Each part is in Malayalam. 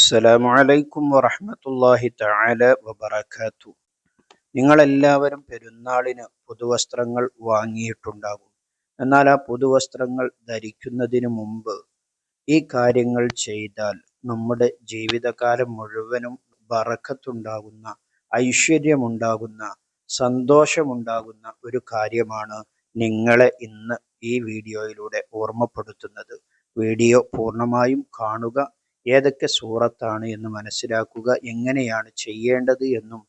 അസ്സലാമു അലൈക്കും വറഹ്മത്തുള്ളാഹി തആല വബറകാതുഹു. നിങ്ങളെല്ലാവരും പെരുന്നാളിന് പുതുവസ്ത്രങ്ങൾ വാങ്ങിയിട്ടുണ്ടാകും. എന്നാൽ ആ പുതുവസ്ത്രങ്ങൾ ധരിക്കുന്നതിന് മുമ്പ് ഈ കാര്യങ്ങൾ ചെയ്താൽ നമ്മുടെ ജീവിതകാലം മുഴുവനും ബറക്കത്തുണ്ടാകുന്ന, ഐശ്വര്യമുണ്ടാകുന്ന, സന്തോഷമുണ്ടാകുന്ന ഒരു കാര്യമാണ് നിങ്ങളെ ഇന്ന് ഈ വീഡിയോയിലൂടെ ഓർമ്മപ്പെടുത്തുന്നത്. വീഡിയോ പൂർണ്ണമായും കാണുക, ഏതൊക്കെ സൂറത്താണ് എന്ന് മനസ്സിലാക്കുക, എങ്ങനെയാണ് ചെയ്യേണ്ടത് എന്നും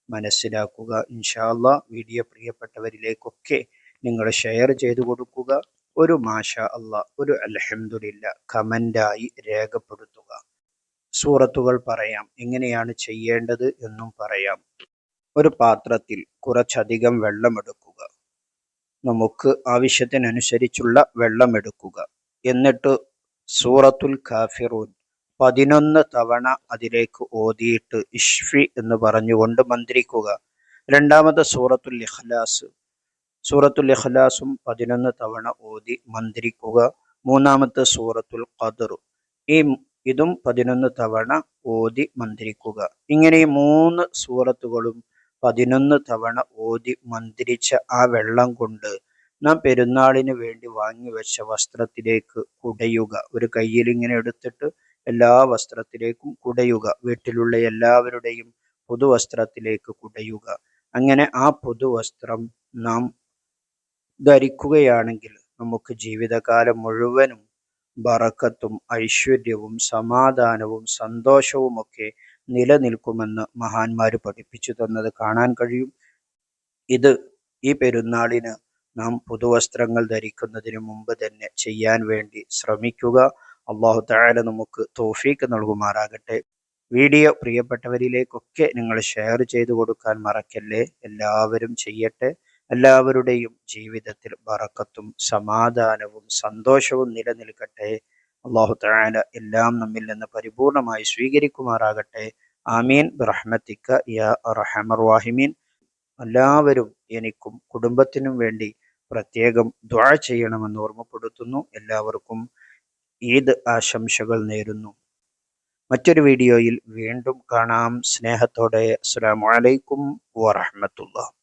മനസ്സിലാക്കുക. ഇൻഷാ അല്ലാഹ് വീഡിയോ പ്രിയപ്പെട്ടവരിലേക്കൊക്കെ നിങ്ങൾ ഷെയർ ചെയ്തു കൊടുക്കുക. ഒരു മാഷാ അല്ലാഹ്, ഒരു അൽഹംദുലില്ലാ കമൻ്റായി രേഖപ്പെടുത്തുക. സൂറത്തുകൾ പറയാം, എങ്ങനെയാണ് ചെയ്യേണ്ടത് എന്നും പറയാം. ഒരു പാത്രത്തിൽ കുറച്ചധികം വെള്ളമെടുക്കുക. നമുക്ക് ആവശ്യത്തിനനുസരിച്ചുള്ള വെള്ളമെടുക്കുക. എന്നിട്ട് സൂറത്തുൽ കാഫിറൂൻ 11 തവണ അതിലേക്ക് ഓതിയിട്ട് ഇഷ്ഫി എന്ന് പറഞ്ഞുകൊണ്ട് മന്ത്രിക്കുക. രണ്ടാമത്തെ സൂറത്തുൽ ഇഖ്ലാസും 11 തവണ ഓതി മന്ത്രിക്കുക. മൂന്നാമത്തെ സൂറത്തുൽ ഖദർ, ഇതും 11 തവണ ഓതി മന്ത്രിക്കുക. ഇങ്ങനെ ഈ 3 സൂറത്തുകളും 11 തവണ ഓതി മന്ത്രിച്ച ആ വെള്ളം കൊണ്ട് നാം പെരുന്നാളിന് വേണ്ടി വാങ്ങിവെച്ച വസ്ത്രത്തിലേക്ക് കുടയുക. ഒരു കയ്യിൽ ഇങ്ങനെ എടുത്തിട്ട് എല്ലാ വസ്ത്രത്തിലേക്കും കുടയുക. വീട്ടിലുള്ള എല്ലാവരുടെയും പുതുവസ്ത്രത്തിലേക്ക് കുടയുക. അങ്ങനെ ആ പുതുവസ്ത്രം നാം ധരിക്കുകയാണെങ്കിൽ നമുക്ക് ജീവിതകാലം മുഴുവനും ബറക്കത്തും ഐശ്വര്യവും സമാധാനവും സന്തോഷവുമൊക്കെ നിലനിൽക്കുമെന്ന് മഹാന്മാർ പഠിപ്പിച്ചു തന്നത് കാണാൻ കഴിയും. ഇത് ഈ പെരുന്നാളിന് നാം പുതുവസ്ത്രങ്ങൾ ധരിക്കുന്നതിന് മുമ്പ് തന്നെ ചെയ്യാൻ വേണ്ടി ശ്രമിക്കുക. അല്ലാഹു തആല നമുക്ക് തൗഫീഖ് നൽകുമാറാകട്ടെ. വീഡിയോ പ്രിയപ്പെട്ടവരിലേക്കൊക്കെ നിങ്ങൾ ഷെയർ ചെയ്തു കൊടുക്കാൻ മറക്കല്ലേ. എല്ലാവരും ചെയ്യട്ടെ. എല്ലാവരുടെയും ജീവിതത്തിൽ ബറക്കത്തും സമാധാനവും സന്തോഷവും നിലനിൽക്കട്ടെ. അല്ലാഹു തആല എല്ലാം നമ്മിൽ നിന്ന് പരിപൂർണമായി സ്വീകരിക്കുമാറാകട്ടെ. ആമീൻ ബിറഹ്മതിക യാ അർഹമർ റഹീമീൻ. എല്ലാവരും എനിക്കും കുടുംബത്തിനും വേണ്ടി പ്രത്യേകം ദുആ ചെയ്യണമെന്ന് ഓർമ്മപ്പെടുത്തുന്നു. എല്ലാവർക്കും ഈദ് ആശംസകൾ നേരുന്നു. മറ്റൊരു വീഡിയോയിൽ വീണ്ടും കാണാം. സ്നേഹത്തോടെ അസ്സലാമു അലൈക്കും വറഹ്മത്തുള്ളാഹി.